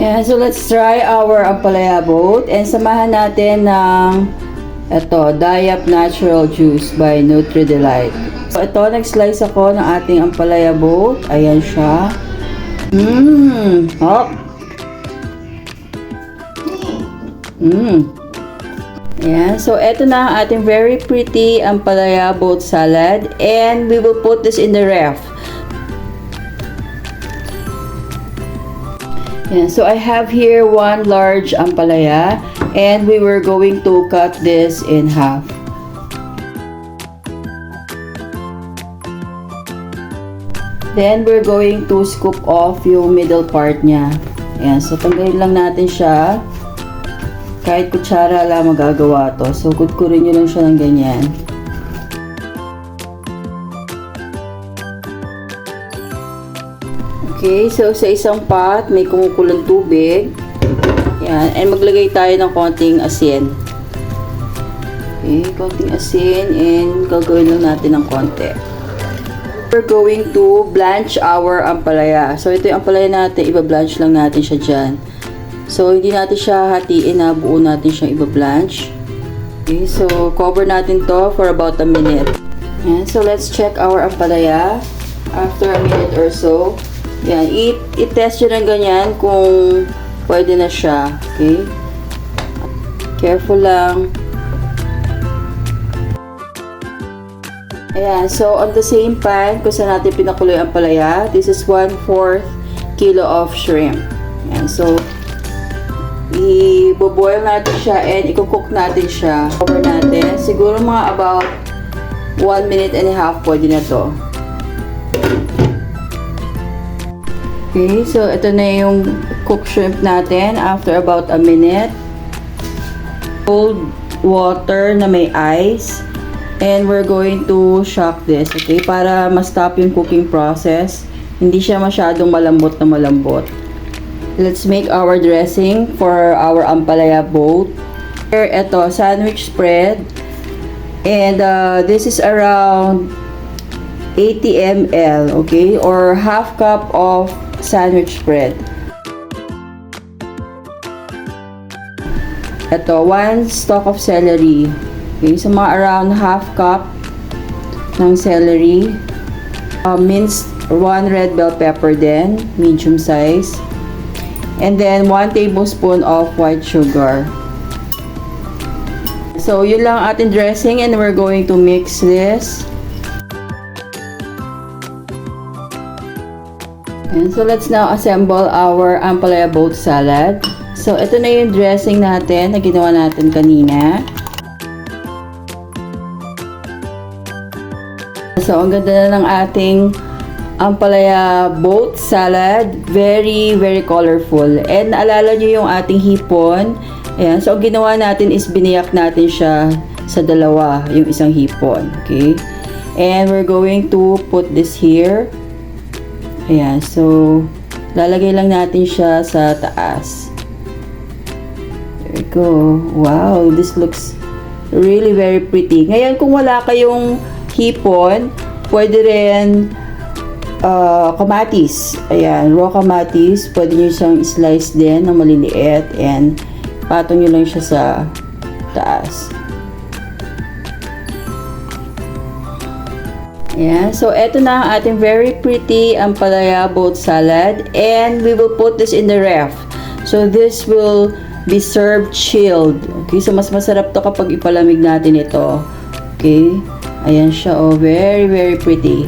Yeah, so let's try our ampalaya boat and samahan natin ng Dayap Natural Juice by Nutri-Delight. So ito, nag-slice ako ng ating ampalaya boat. Ayan siya. Hop. Ayan, so ito na ang ating very pretty ampalaya boat salad and we will put this in the ref. Yeah, so I have here one large ampalaya and we were going to cut this in half. Then we're going to scoop off yung middle part niya. Ayan, so tanggalin lang natin siya. Kahit kutsara lang magagawa to. So kudkurin nyo lang siya ng ganyan. Okay, so sa isang pot, may kumukulong tubig. Yan, and maglagay tayo ng konting asin. Okay, konting asin and gagawin lang natin ng konti. We're going to blanch our ampalaya. So ito yung ampalaya natin, iba-blanch lang natin siya dyan. So hindi natin siya hatiin na, buo natin siyang iba-blanch. Okay, so cover natin to for about a minute. And so let's check our ampalaya after a minute or so. Yan, i-test nyo ng ganyan kung pwede na siya. Okay? Careful lang. Ayan, so on the same pan, kung saan natin pinakuloy ang palaya, this is 1/4 kilo of shrimp. Ayan, so i-boil natin siya and i-cook natin siya. Cover natin. Siguro mga about 1 minute and a half pwede na to. Okay, so ito na yung cooked shrimp natin after about a minute. Cold water na may ice. And we're going to shock this, okay? Para ma-stop yung cooking process. Hindi siya masyadong malambot na malambot. Let's make our dressing for our ampalaya boat. Here, ito, sandwich spread. And this is around 80 ml, okay? Or half cup of sandwich spread. Ito, 1 stalk of celery. Okay, so mga around half cup ng celery. Minced 1 red bell pepper din, medium size. And then 1 tablespoon of white sugar. So, yun lang ating dressing and we're going to mix this. And so, let's now assemble our ampalaya boat salad. So, ito na yung dressing natin na ginawa natin kanina. So, ang ganda na ng ating ampalaya boat salad. Very, very colorful. And naalala nyo yung ating hipon. Ayan. So, ang ginawa natin is biniyak natin siya sa dalawa, yung isang hipon. Okay? And we're going to put this here. Ayan, so lalagay lang natin siya sa taas. There we go. Wow, this looks really very pretty. Ngayon, kung wala kayong hipon, pwede rin kamatis. Ayan, raw kamatis. Pwede nyo siyang slice din na maliliit and patong nyo lang siya sa taas. Ayan, so eto na ang ating very pretty ampalaya boat salad and we will put this in the ref. So this will be served chilled. Okay, so mas masarap to kapag ipalamig natin ito. Okay, ayan siya, oh, very very pretty.